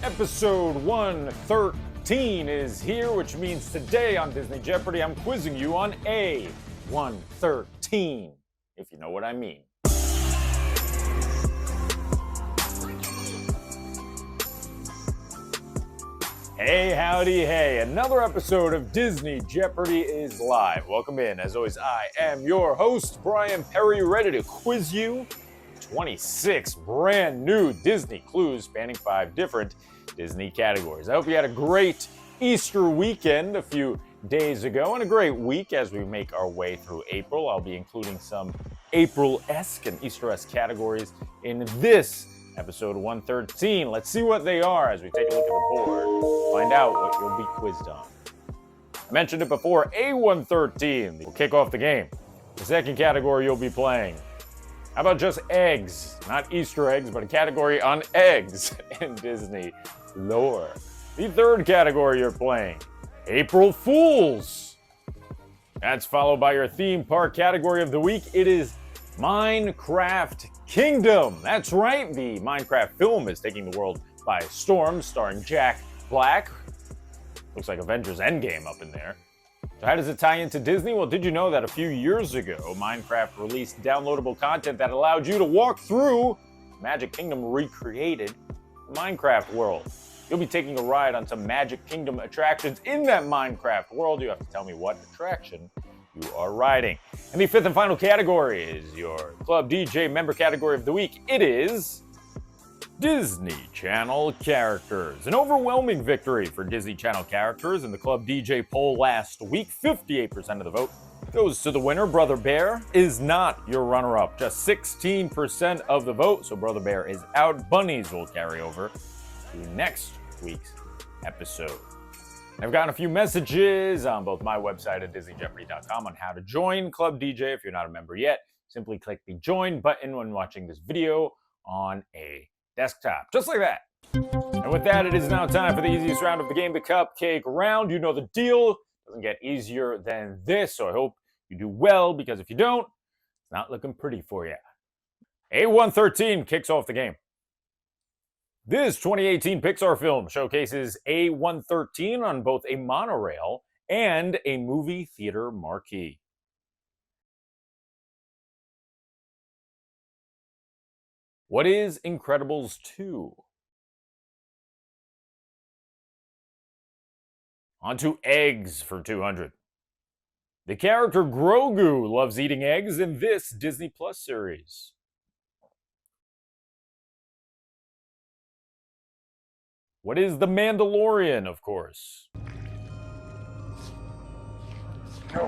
Episode 113 is here, which means today on Disney Jeopardy, I'm quizzing you on A113, if you know what I mean. Hey, howdy, hey. Another episode of Disney Jeopardy is live. Welcome in. As always, I am your host, Bryan Perri, ready to quiz you 26 brand new Disney clues spanning 5 different Disney categories. I hope you had a great Easter weekend a few days ago and a great week as we make our way through April. I'll be including some April-esque and Easter-esque categories in this episode 113. Let's see what they are as we take a look at the board, find out what you'll be quizzed on. I mentioned it before, A113 will kick off the game. The second category you'll be playing. How about just eggs? Not Easter eggs, but a category on eggs in Disney lore. The third category you're playing, April Fools. That's followed by your theme park category of the week. It is Minecraft Kingdom. That's right, the Minecraft film is taking the world by storm, starring Jack Black. Looks like Avengers Endgame up in there. So how does it tie into Disney? Well, did you know that a few years ago, Minecraft released downloadable content that allowed you to walk through Magic Kingdom recreated Minecraft world? You'll be taking a ride on some Magic Kingdom attractions in that Minecraft world. You have to tell me what attraction you are riding. And the fifth and final category is your Club DJ member category of the week. It is Disney Channel characters. An overwhelming victory for Disney Channel characters in the Club DJ poll last week. 58% of the vote goes to the winner. Brother Bear is not your runner-up. Just 16% of the vote, so Brother Bear is out. Bunnies will carry over to next week's episode. I've gotten a few messages on both my website at DisneyJeopardy.com on how to join Club DJ. If you're not a member yet, simply click the join button when watching this video on a desktop, just like that. And with that, it is now time for the easiest round of the game, the cupcake round. You know the deal. It doesn't get easier than this, so I hope you do well, because if you don't, it's not looking pretty for you. A113 kicks off the game. This 2018 Pixar film showcases A113 on both a monorail and a movie theater marquee. What is Incredibles 2? On to eggs for 200. The character Grogu loves eating eggs in this Disney Plus series. What is The Mandalorian, of course? No.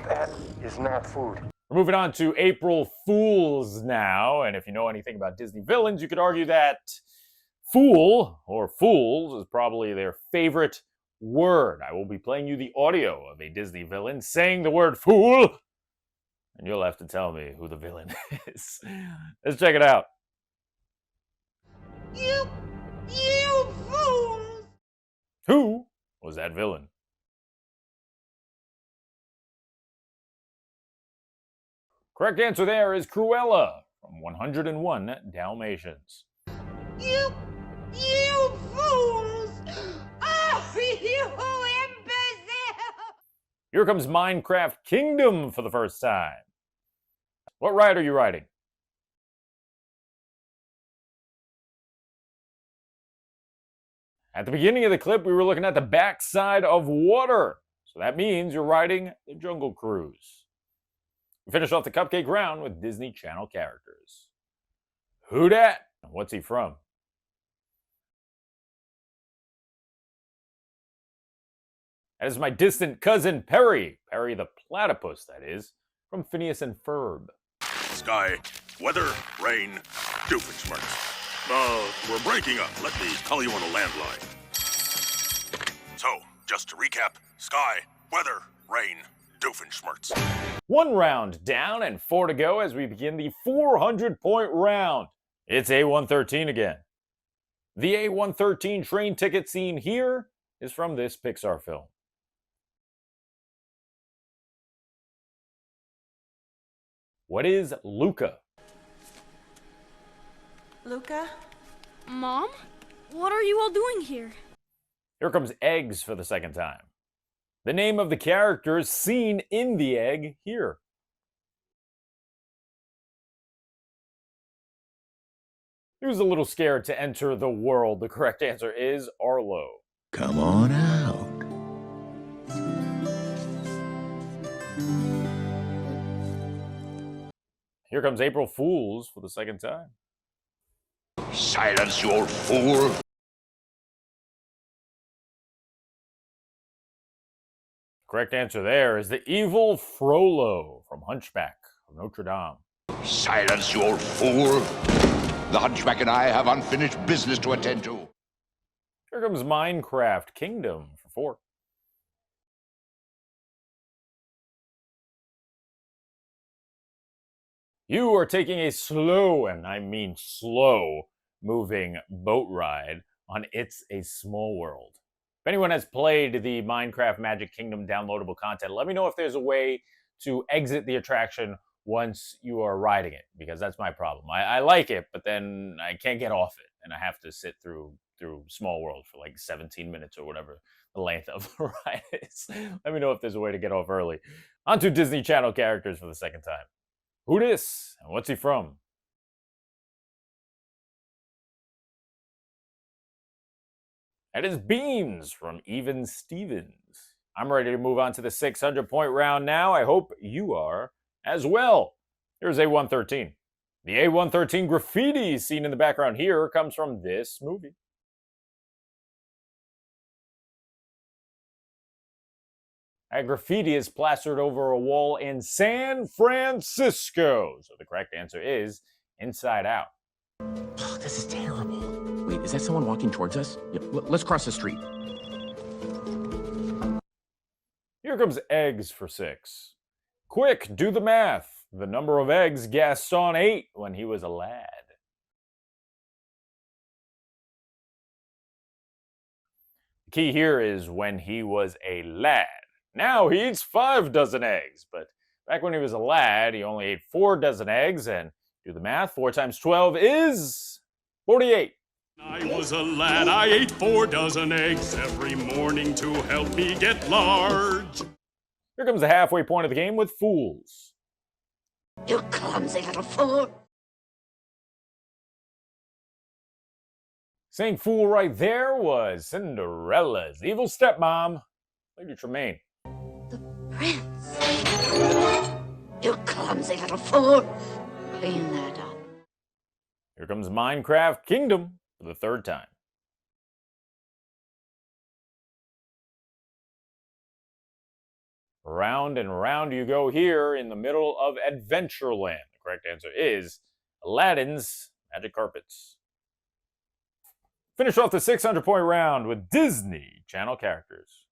That is not food. We're moving on to April Fools now, and if you know anything about Disney villains, you could argue that fool, or fools, is probably their favorite word. I will be playing you the audio of a Disney villain saying the word fool, and you'll have to tell me who the villain is. Let's check it out. You fools! Who was that villain? Correct answer there is Cruella from 101 Dalmatians. You fools! Oh, you imbecile! Here comes Minecraft Kingdom for the first time. What ride are you riding? At the beginning of the clip, we were looking at the backside of water. So that means you're riding the Jungle Cruise. We finish off the cupcake round with Disney Channel characters. Who dat? What's he from? That is my distant cousin Perry. Perry the platypus, that is, from Phineas and Ferb. Sky, weather, rain, Doofenshmirtz. We're breaking up. Let me call you on a landline. So, just to recap, sky, weather, rain, Doofenshmirtz. 1 round down and 4 to go as we begin the 400-point round. It's A113 again. The A113 train ticket scene here is from this Pixar film. What is Luca? Luca? Mom? What are you all doing here? Here comes eggs for the second time. The name of the characters seen in the egg here. He was a little scared to enter the world. The correct answer is Arlo. Come on out. Here comes April Fools for the second time. Silence, you old fool. Correct answer there is the evil Frollo from Hunchback of Notre Dame. Silence, you old fool. The Hunchback and I have unfinished business to attend to. Here comes Minecraft Kingdom for 4. You are taking a slow, and I mean slow, moving boat ride on It's a Small World. If anyone has played the Minecraft Magic Kingdom downloadable content, let me know if there's a way to exit the attraction once you are riding it, because that's my problem. I like it, but then I can't get off it, and I have to sit through Small World for like 17 minutes or whatever the length of the ride is. Let me know if there's a way to get off early. On to Disney Channel characters for the second time. Who dis, and what's he from? That is Beans from Even Stevens. I'm ready to move on to the 600-point round now. I hope you are as well. Here's A113. The A113 graffiti seen in the background here comes from this movie. That graffiti is plastered over a wall in San Francisco. So the correct answer is Inside Out. Oh, this is terrible. Wait, is that someone walking towards us? Yeah, let's cross the street. Here comes eggs for 6. Quick, do the math. The number of eggs Gaston ate when he was a lad. The key here is when he was a lad. Now he eats 5 dozen eggs, but back when he was a lad, he only ate 4 dozen eggs, and do the math, 4 times 12 is 48. I was a lad, I ate 4 dozen eggs every morning to help me get large. Here comes the halfway point of the game with Fools. You clumsy little fool. Saying fool right there was Cinderella's evil stepmom, Lady Tremaine. The prince. You clumsy little fool. Clean that up. Here comes Minecraft Kingdom for the 3rd time. Round and round you go here in the middle of Adventureland. The correct answer is Aladdin's Magic Carpets. Finish off the 600-point round with Disney Channel characters.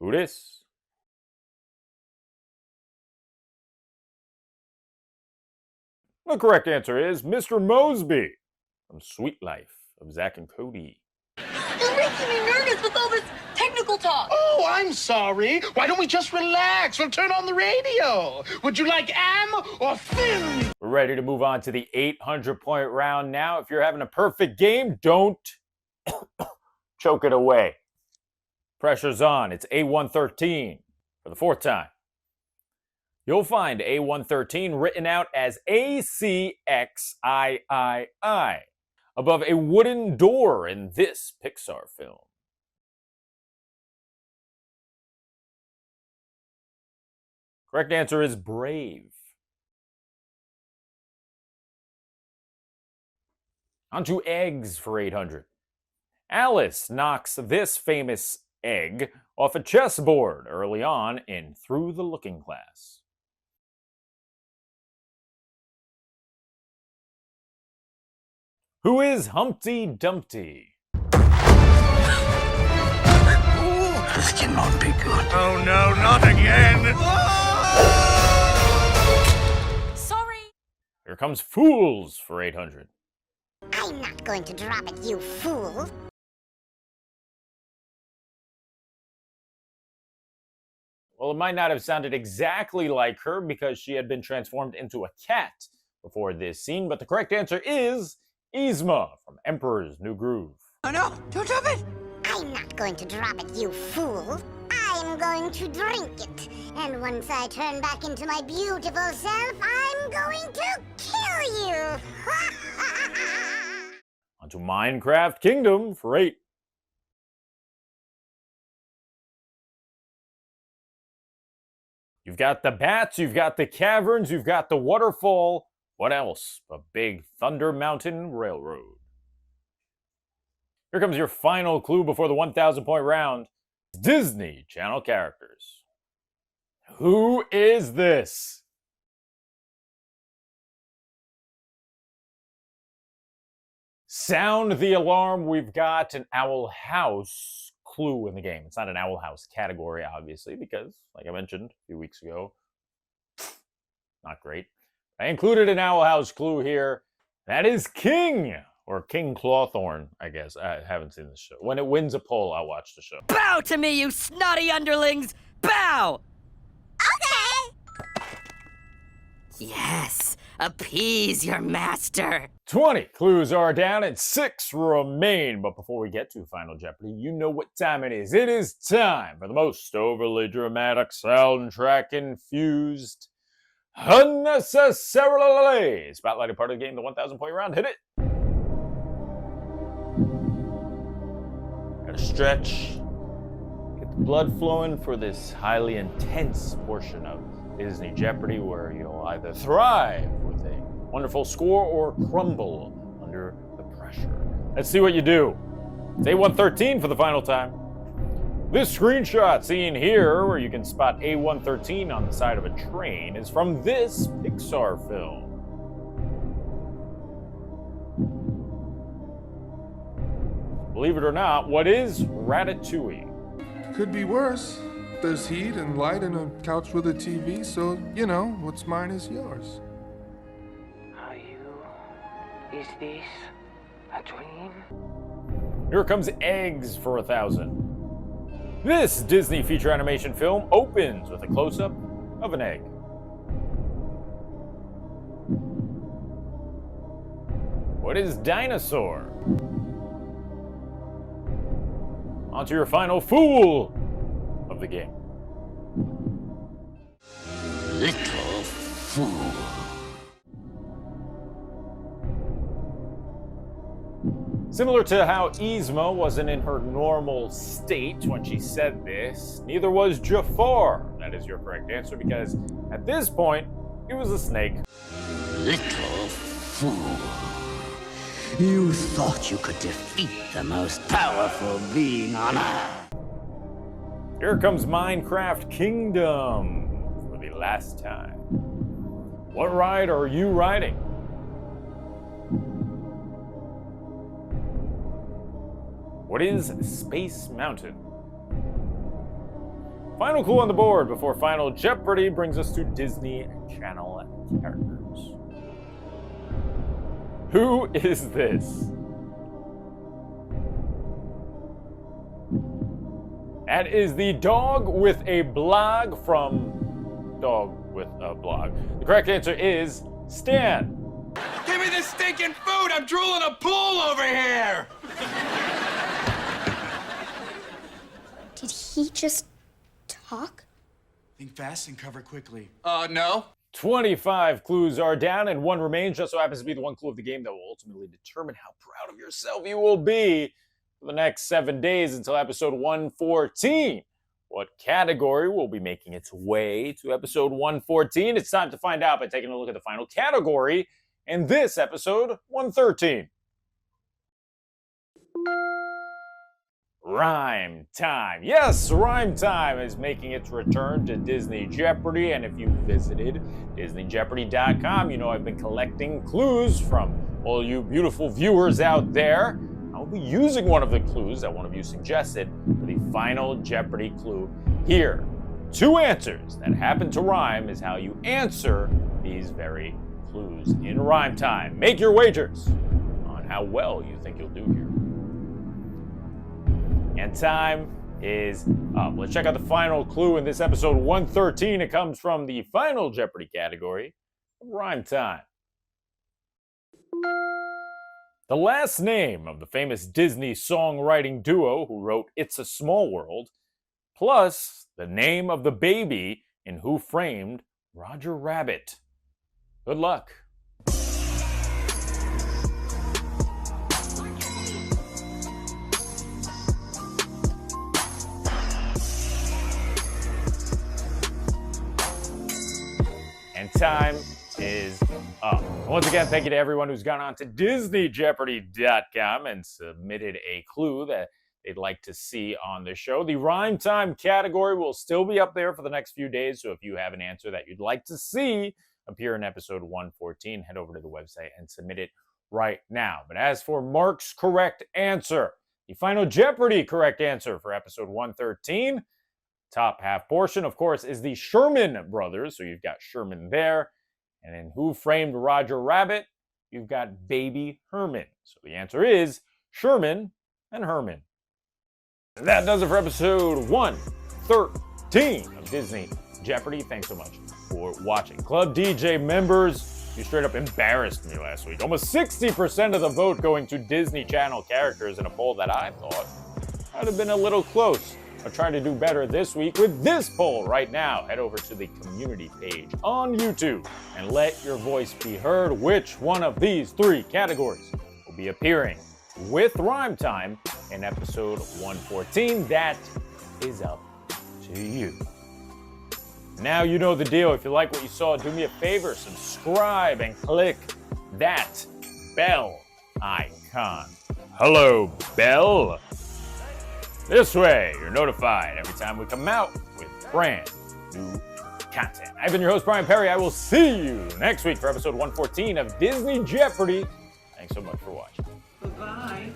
Who dis? The correct answer is Mr. Mosby from Sweet Life of Zack and Cody. You're making me nervous with all this technical talk. Oh, I'm sorry. Why don't we just relax? We'll turn on the radio. Would you like am or film? We're ready to move on to the 800-point round now. If you're having a perfect game, don't choke it away. Pressure's on. It's A113 for the 4th time. You'll find A113 written out as ACXIII above a wooden door in this Pixar film. Correct answer is Brave. On to eggs for 800. Alice knocks this famous egg off a chessboard early on in Through the Looking Glass. Who is Humpty Dumpty? This cannot be good. Oh no, not again! Sorry. Here comes Fools for 800. I'm not going to drop it, you fool. Well, it might not have sounded exactly like her because she had been transformed into a cat before this scene, but the correct answer is Yzma from Emperor's New Groove. Oh no, don't drop it! I'm not going to drop it, you fool. I'm going to drink it. And once I turn back into my beautiful self, I'm going to kill you. Onto Minecraft Kingdom for 8. You've got the bats, you've got the caverns, you've got the waterfall. What else? A big Thunder Mountain Railroad. Here comes your final clue before the 1,000-point round. Disney Channel characters. Who is this? Sound the alarm. We've got an Owl House clue in the game. It's not an Owl House category, obviously, because, like I mentioned a few weeks ago, not great. I included an Owl House clue here. That is King, or King Clawthorne, I guess. I haven't seen the show. When it wins a poll, I'll watch the show. Bow to me, you snotty underlings! Bow! Okay. Yes, appease your master. 20 clues are down and 6 remain. But before we get to Final Jeopardy, you know what time it is. It is time for the most overly dramatic soundtrack infused unnecessarily spotlighted part of the game, the 1,000-point round. Hit it. Gotta stretch. Get the blood flowing for this highly intense portion of Disney Jeopardy, where you'll either thrive with a wonderful score or crumble under the pressure. Let's see what you do. It's A113 for the final time. This screenshot seen here, where you can spot A113 on the side of a train, is from this Pixar film. Believe it or not, what is Ratatouille? Could be worse. There's heat and light and a couch with a TV, so, you know, what's mine is yours. Is this a dream? Here comes Eggs for 1,000. This Disney feature animation film opens with a close-up of an egg. What is Dinosaur? On to your final fool of the game. Little fool. Similar to how Yzma wasn't in her normal state when she said this, neither was Jafar. That is your correct answer, because at this point, he was a snake. Little fool. You thought you could defeat the most powerful being on Earth. Here comes Minecraft Kingdom for the last time. What ride are you riding? What is Space Mountain? Final clue on the board before Final Jeopardy brings us to Disney Channel characters. Who is this? That is the dog with a blog from Dog with a Blog. The correct answer is Stan. Give me this stinking food! I'm drooling a pool over here! Did he just talk? Think fast and cover quickly. No. 25 clues are down and 1 remains. Just so happens to be the one clue of the game that will ultimately determine how proud of yourself you will be for the next 7 days until episode 114. What category will be making its way to episode 114? It's time to find out by taking a look at the final category in this episode 113. Rhyme time. Yes, Rhyme Time is making its return to Disney Jeopardy, and if you visited DisneyJeopardy.com, you know I've been collecting clues from all you beautiful viewers out there. I'll be using one of the clues that one of you suggested for the Final Jeopardy clue here. 2 answers that happen to rhyme is how you answer these very clues in Rhyme Time. Make your wagers on how well you think you'll do here. And time is up. Let's check out the final clue in this episode 113. It comes from the Final Jeopardy category, Rhyme Time. The last name of the famous Disney songwriting duo who wrote It's a Small World, plus the name of the baby in Who Framed Roger Rabbit. Good luck. And time is up. Once again, thank you to everyone who's gone on to DisneyJeopardy.com and submitted a clue that they'd like to see on the show. The Rhyme Time category will still be up there for the next few days, so if you have an answer that you'd like to see appear in episode 114, head over to the website and submit it right now. But as for Mark's correct answer, the final Jeopardy correct answer for episode 113, top half portion, of course, is the Sherman brothers. So you've got Sherman there. And in Who Framed Roger Rabbit, you've got Baby Herman. So the answer is Sherman and Herman. And that does it for episode 113 of Disney Jeopardy. Thanks so much for watching. Club DJ members, you straight up embarrassed me last week. Almost 60% of the vote going to Disney Channel characters in a poll that I thought might have been a little close. I'll try to do better this week with this poll right now. Head over to the community page on YouTube and let your voice be heard. Which one of these three categories will be appearing with Rhyme Time in episode 114? That is up to you. Now you know the deal. If you like what you saw, do me a favor, subscribe and click that bell icon. Hello, bell. This way, you're notified every time we come out with brand new content. I've been your host, Bryan Perri. I will see you next week for episode 114 of Disney Jeopardy. Thanks so much for watching. Bye-bye.